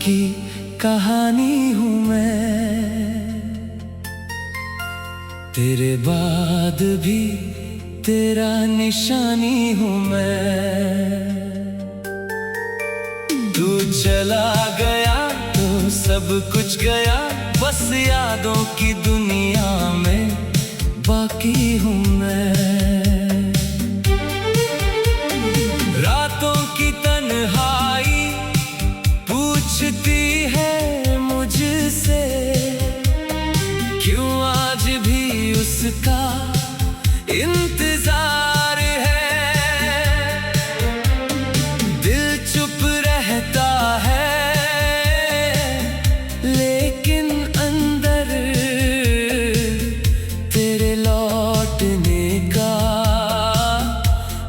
की कहानी हूँ मैं, तेरे बाद भी तेरा निशानी हूँ मैं। तू चला गया तो सब कुछ गया, बस यादों की दुनिया में बाकी हूँ मैं। रातों की तन्हाई पूछती है मुझसे, क्यों आज भी उसका इंतजार है। दिल चुप रहता है लेकिन अंदर तेरे लौटने का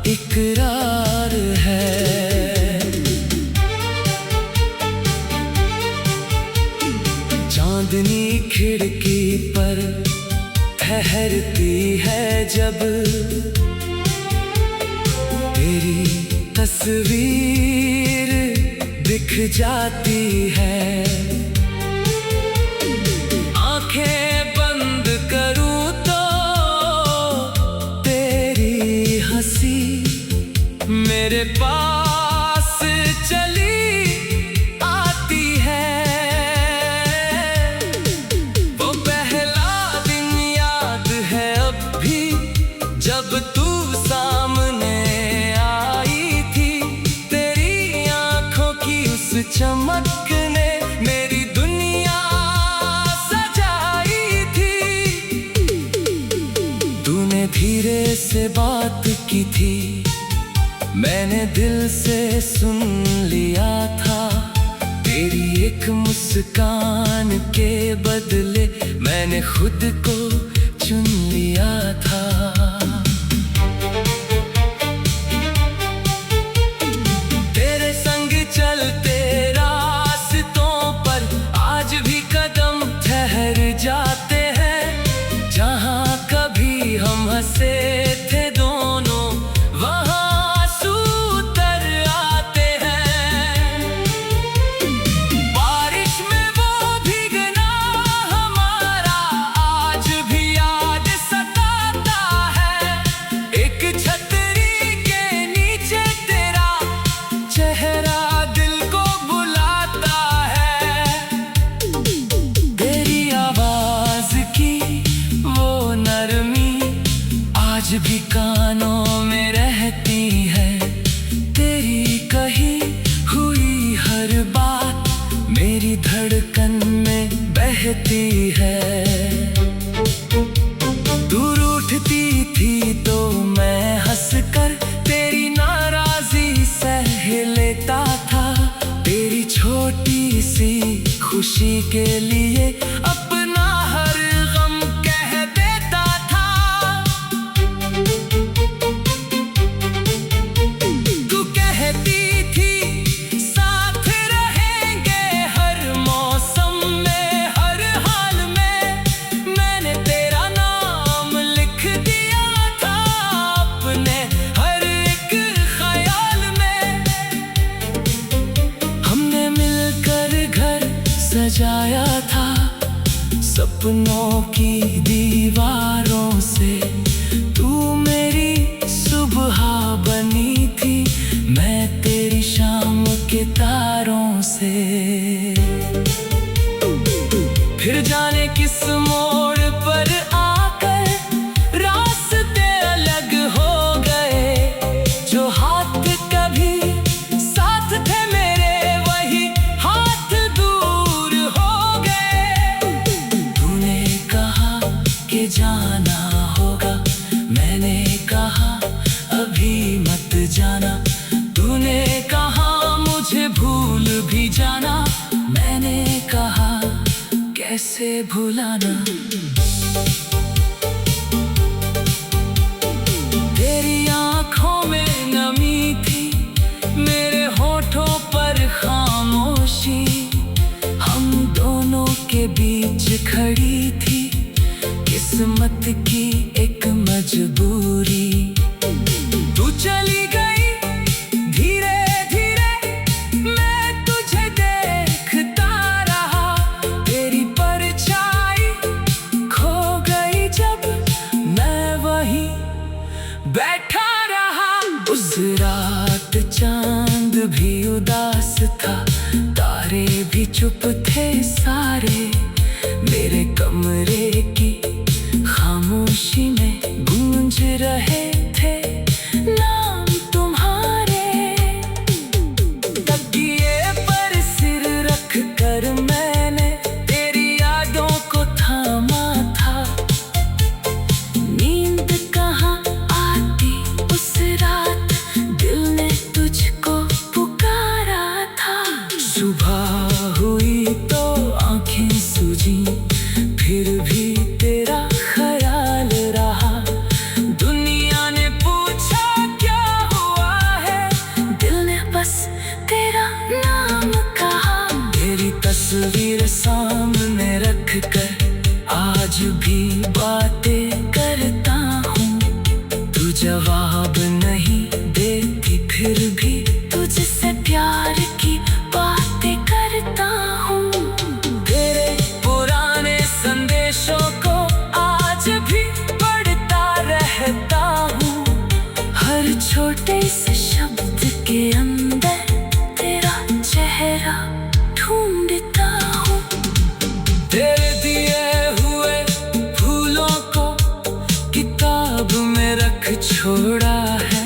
इकरार है। चांदनी खिड़की पर ठहरती है जब, तेरी तस्वीर दिख जाती है। आंखें बंद करूं तो तेरी हंसी मेरे पास चली आती है। वो पहला दिन याद है अब भी, जब तू सामने आई थी। तेरी आंखों की उस चमक ने मेरी दुनिया सजाई थी। तूने धीरे से बात की थी, मैंने दिल से सुन लिया था। तेरी एक मुस्कान के बदले मैंने खुद को चुन लिया था। तेरे संग चलते रास्तों पर आज भी कदम ठहर जाते हैं। जहां कभी हम हंसे थे दोनों, वहां आंसू उतर आते हैं। बारिश में वो भीगना हमारा आज भी याद सताता है। एक छतरी के नीचे तेरा चेहरा दिल को बुलाता है। तेरी आवाज की वो नरमी आज भी कानों में रहती है। तेरी कही हुई हर बात मेरी धड़कन में बहती है। दूर उठती थी तो मैं हंसकर तेरी नाराजी सह लेता था। तेरी छोटी सी खुशी के लिए अपना हर गम कह देता था। तू कहती थी साथ रहेंगे हर मौसम में, हर हाल में। मैंने तेरा नाम लिख दिया था अपने हर एक ख्याल में। हमने मिलकर घर सजाया था सपनों की दीवारों से। तू मेरी सुबह बनी थी, मैं तेरी शाम के तारों से। फिर जाने किस मोड़ पर आकर रास्ते अलग हो गए। जो हाथ कभी साथ थे मेरे, वही हाथ दूर हो गए। तूने कहा कि जाना होगा, मैंने कहा अभी मत जाना। तूने कहा मुझे भूल भी जाना, मैंने कहा कैसे भुलाना। तेरी आंखों में नमी थी, मेरे होठों पर खामोशी। हम दोनों के बीच खड़ी थी किस्मत की एक मजबूरी। तू चली गई धीरे धीरे, मैं तुझे देख सितारे मेरे कमरे की खामोशी में गूंज रहे थे नाम तुम्हारे। तकिए पर सिर रख कर मैंने तेरी यादों को थामा था। नींद कहाँ आती उस रात, दिल ने तुझको पुकारा था। सुबह हुई तो आंखें सूजी, फिर भी तेरा ख्याल रहा। दुनिया ने पूछा क्या हुआ है, दिल ने बस तेरा नाम कहा। तेरी तस्वीर सामने रख कर आज भी बातें करता हूँ। तू जवाब नहीं देती फिर भी तुझसे प्यार की बातें करता हूँ। तेरे पुराने संदेशों को आज भी पढ़ता रहता हूँ। हर छोटे से शब्द के अंदर तेरा चेहरा ढूंढता हूँ। तेरे दिए हुए फूलों को किताब में रख छोड़ा है।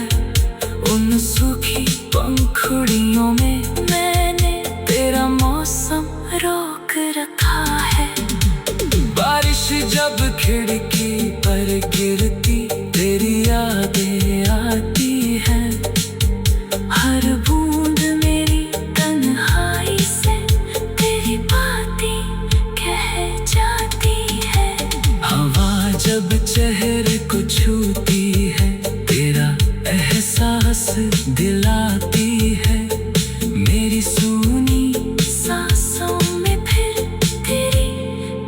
उन सूखी पंखुड़ियों में मैंने तेरा मौसम रोक रखा है। बारिश जब खिड़की पर गिरती तेरी यादें आती हैं। हर बूंद मेरी तन्हाई से तेरी बातें कह जाती है। हवा जब चेहरे को छूती है तेरा एहसास दिलाती है। मेरी सूनी सांसों में फिर तेरी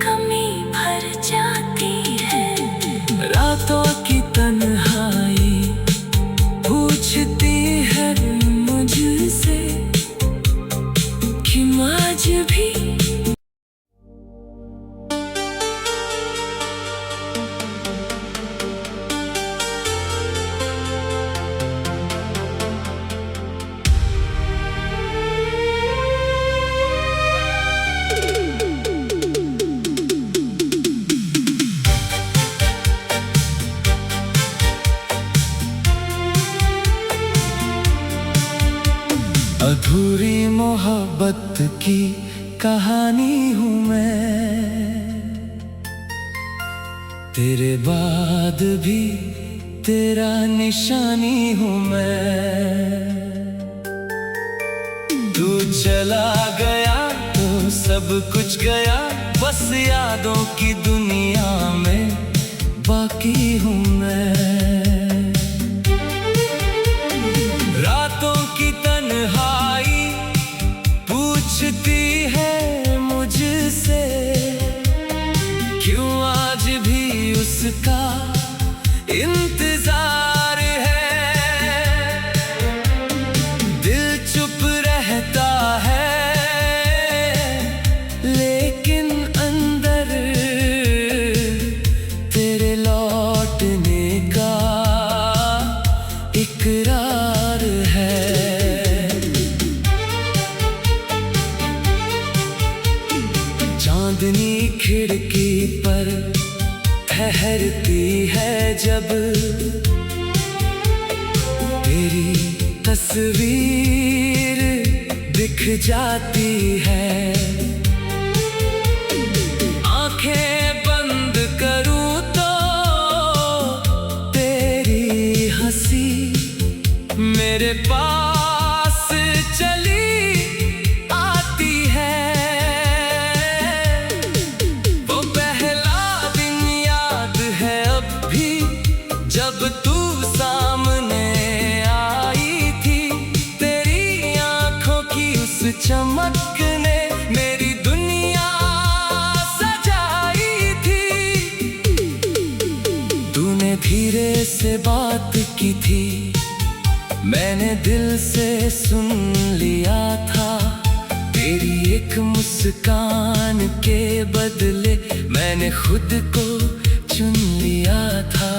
कमी भर जाती है। रातों की तन्हाई पूछती है मुझसे कि आज भी अधूरी मोहब्बत की कहानी हूँ मैं। तेरे बाद भी तेरा निशानी हूँ मैं। तू चला गया तो सब कुछ गया, बस यादों की दुनिया में बाकी हूँ मैं। रातों की तन्हाई पूछती है मुझसे क्यों आज भी उसका इंतजार है। दिल चुप रहता है लेकिन अंदर तेरे लौटने का इकरार है। चांदनी खिड़की पर ठहरती है जब तेरी तस्वीर दिख जाती है। आंखें बंद करूं तो तेरी हंसी मेरे पास चली आती है। वो पहला दिन याद है अब भी जब तू सामने आई थी। तेरी आंखों की उस चमक ने मेरी दुनिया सजाई थी। तूने धीरे से बात की थी, मैंने दिल से सुन लिया था। तेरी एक मुस्कान के बदले मैंने खुद को चुन लिया था।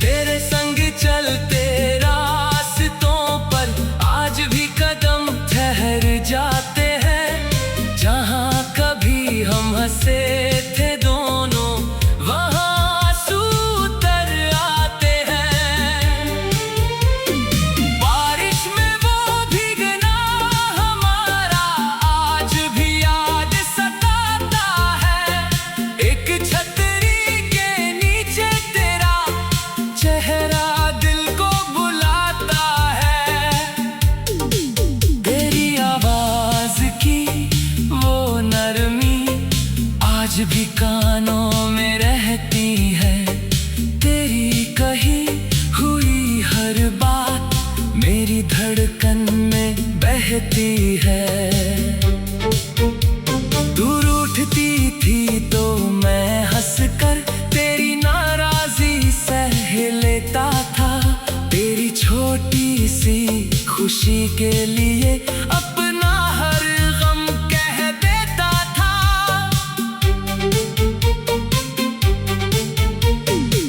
तेरे संग चलते रास्तों पर आज भी कदम आज भी कानों में रहती है तेरी कही हुई हर बात, मेरी धड़कन में बहती है। दूर उठती थी तो मैं हंसकर तेरी नाराजी सह लेता था, तेरी छोटी सी खुशी के लिए अपना हर गम कह देता था।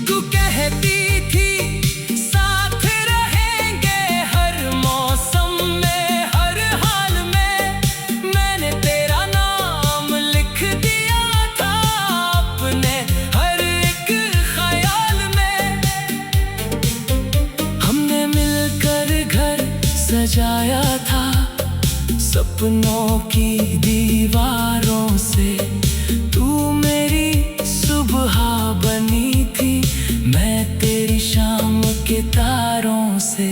तू कहती थी साथ रहेंगे हर मौसम में, हर हाल में। मैंने तेरा नाम लिख दिया था अपने हर एक ख्याल में। हमने मिलकर घर सजाया था सपनों की दीवारों से, तू मेरी सुबह बनी थी, मैं तेरी शाम के तारों से।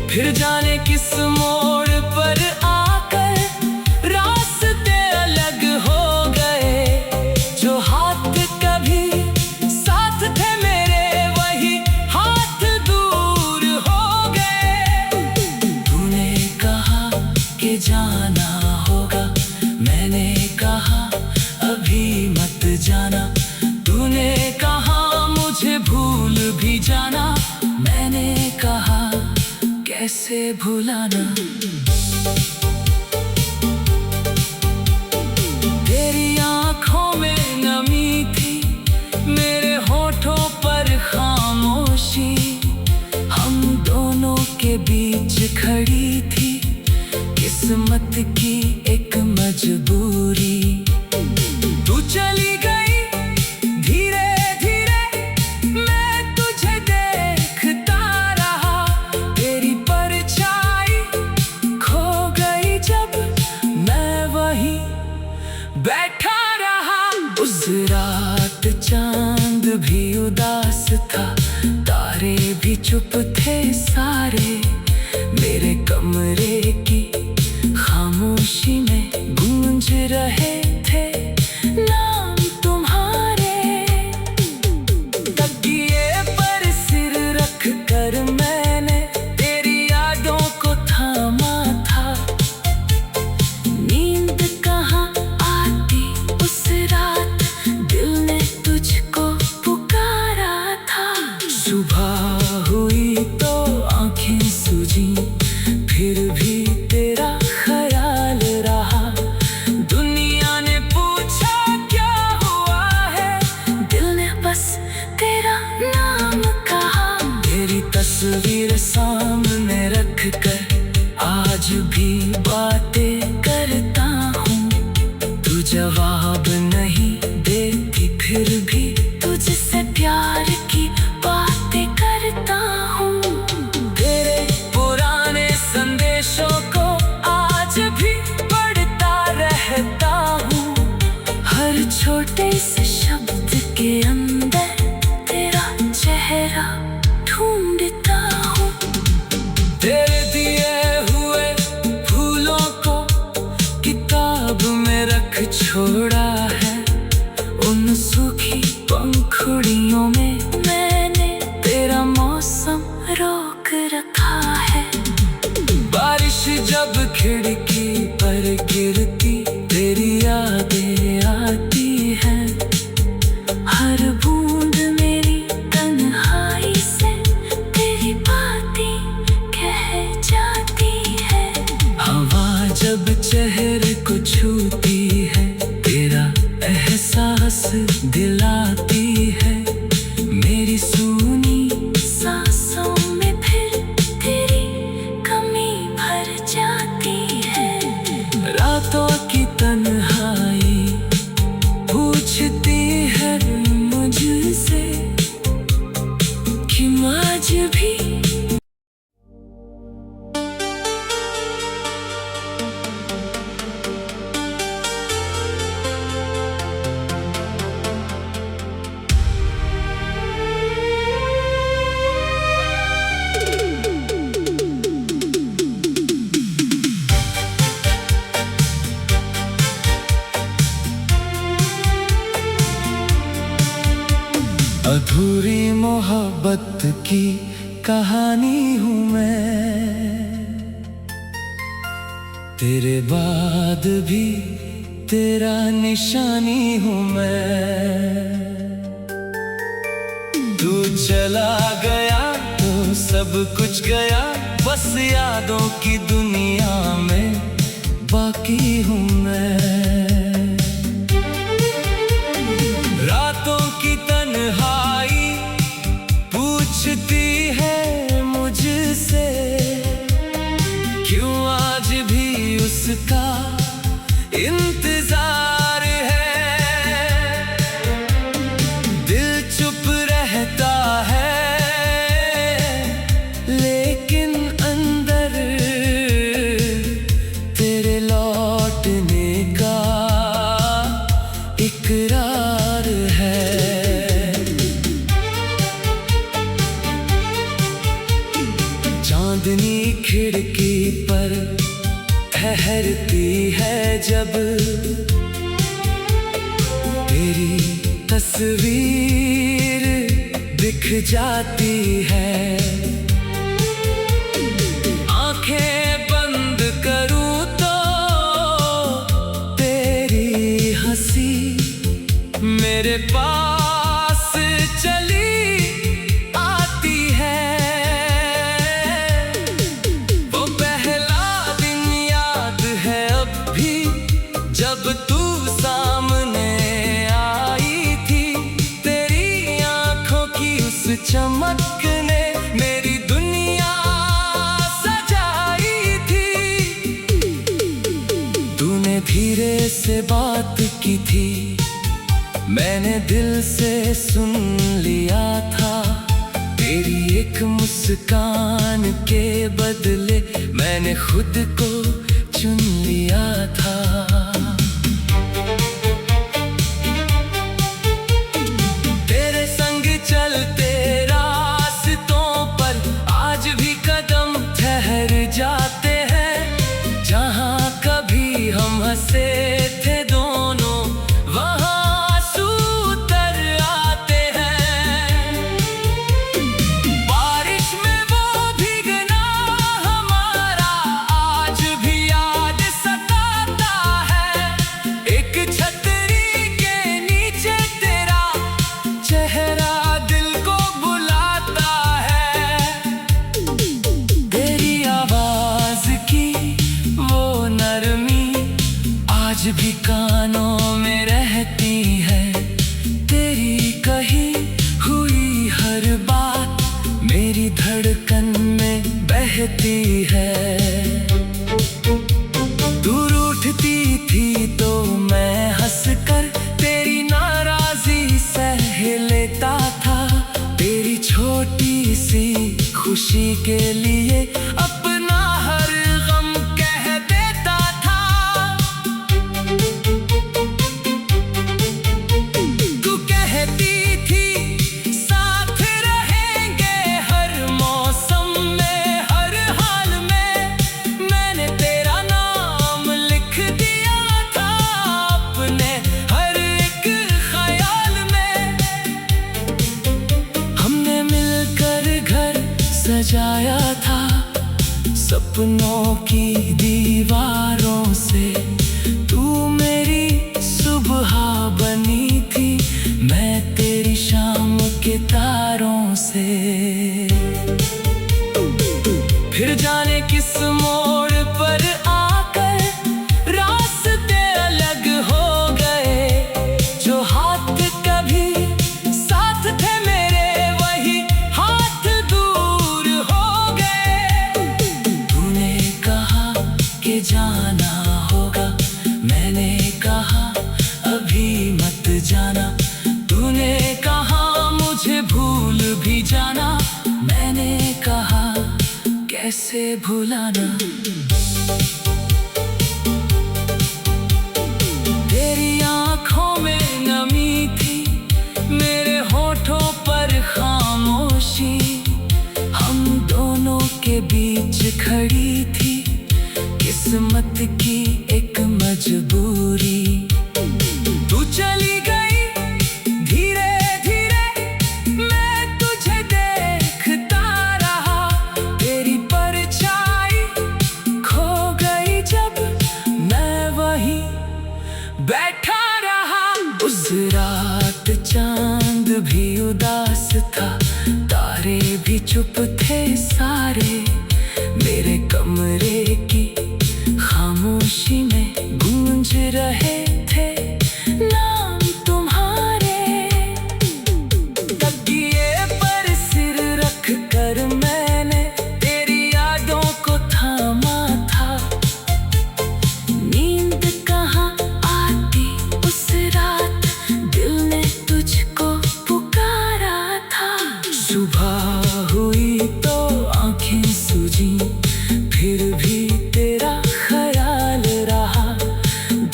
फिर जाने किस मोड़ पर आकर रास्ते अलग हो गए, जो हाथ कभी साथ थे मेरे वही हाथ दूर हो गए। तूने कहा कि जाना होगा, मैंने कहा अभी मत जाना। तूने कहा मुझे भूल भी जाना, मैंने कहा कैसे भुलाना। तेरी आंखों में नमी थी, मेरे होठों पर खामोशी, हम दोनों के बीच खड़ी थी किस्मत की एक मजबूरी। तू चली गई धीरे धीरे, मैं तुझे देखता रहा, तेरी परछाई खो गई जब मैं वहीं बैठा रहा। उस रात चांद भी उदास था, तारे भी चुप थे सारे, मेरे कमरे की खामोशी में गूंज रहे थे नाम तुम्हारे। तकिए पर सिर रख कर मैंने तेरी यादों को थामा था, नींद कहाँ आती उस रात, दिल ने तुझको पुकारा था। सुबह हुई तो आंखें सूजी, फिर भी तेरा ख्याल रहा। दुनिया ने पूछा क्या हुआ है, दिल ने बस तेरा नाम कहा। तेरी तस्वीर सामने रख कर आज भी बातें करता हूँ, तू जवाब नहीं देती फिर भी तुझसे प्यार की बातें करता हूँ। तेरे पुराने संदेशों को आज भी पढ़ता रहता हूँ, हर छोटे से शब्द के अंदर तेरा चेहरा ढूंढता हूँ। तेरे दिए हुए फूलों को किताब में रख छोड़ा है, उन सूखी पंखुड़ियों में मैंने तेरा मौसम रोक रखा है। बारिश जब खिड़की पर गिरती तेरी यादें आती हैं, हर बूंद मेरी तन्हाई से तेरी बातें कह जाती है। हवा जब चेहरे को छूती है, तेरा एहसास दिलाती है, मेरी सूनी सांसों में फिर तेरी कमी भर जाती है। रातों की तन्हाई पूछती है मुझसे कि आज भी की कहानी हूँ मैं, तेरे बाद भी तेरा निशानी हूँ मैं। तू चला गया तो सब कुछ गया, बस यादों की दुनिया में बाकी हूँ मैं। रातों की तन्हाई पूछती है मुझसे, क्यों आज भी उसका इंतजार है। दिल चुप रहता है, लेकिन अंदर तेरे लौटने का इकरार है। चांदनी खिड़की पर ठहरती है जब, तेरी तस्वीर दिख जाती है। आंखें बंद करूं तो तेरी हंसी मेरे पास चली आती है। वो पहला दिन याद है अब भी, जब तू सामने आई थी। तेरी आंखों की उस चमक ने मेरी दुनिया सजाई थी। तूने धीरे से बात की थी, मैंने दिल से सुन लिया था। तेरी एक मुस्कान के बदले मैंने खुद को चुन लिया था। तेरे संग चलते रास्तों पर आज भी कदम ठहर जाते हैं। जहाँ कभी हम हंसे थे दोनों, वहाँ आंसू उतर आते हैं। बारिश में वो भीगना हमारा आज भी याद सताता है। एक छतरी के नीचे तेरा चेहरा दिल को बुलाता है। तेरी आवाज की वो नरमी आज भी कानों में रहती है। तेरी कही हुई हर बात मेरी धड़कन में बहती है। दूर उठती थी तो मैं हंसकर तेरी नाराजी सह लेता था। तेरी छोटी सी खुशी के लिए अपना हर गम कह देता था। तू कहती थी साथ रहेंगे हर मौसम में, हर हाल में। मैंने तेरा नाम लिख दिया था अपने हर एक ख्याल में। हमने मिलकर घर सजाया था सपनों की दीवारों से। तू मेरी सुबह बनी थी, मैं तेरी शाम के तारों से। फिर जाने किस मोड़ पर आकर रास्ते अलग हो गए। जो हाथ कभी साथ थे मेरे, वही हाथ दूर हो गए। तूने कहा कि जाना होगा, मैंने कहा अभी मत जाना। तूने कहा मुझे भूल भी जाना, मैंने कहा कैसे भुलाना। तेरी आंखों में नमी थी, मेरे होठों पर खामोशी। हम दोनों के बीच खड़ी थी किस्मत की एक मजबूरी। तू चली गई धीरे धीरे, मैं तुझे देख चुप थे सारे, मेरे कमरे की खामोशी में गूंज रहे थे नाम तुम्हारे। तकिए पर सिर रख कर मैंने तेरी यादों को थामा था। नींद कहाँ आती उस रात, दिल ने तुझको पुकारा था। सुबह हुई तो आंखें सूजी, फिर भी तेरा ख्याल रहा।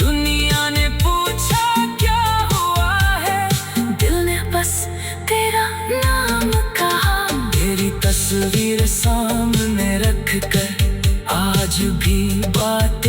दुनिया ने पूछा क्या हुआ है, दिल ने बस तेरा नाम कहा। तेरी तस्वीर सामने रख कर आज भी बात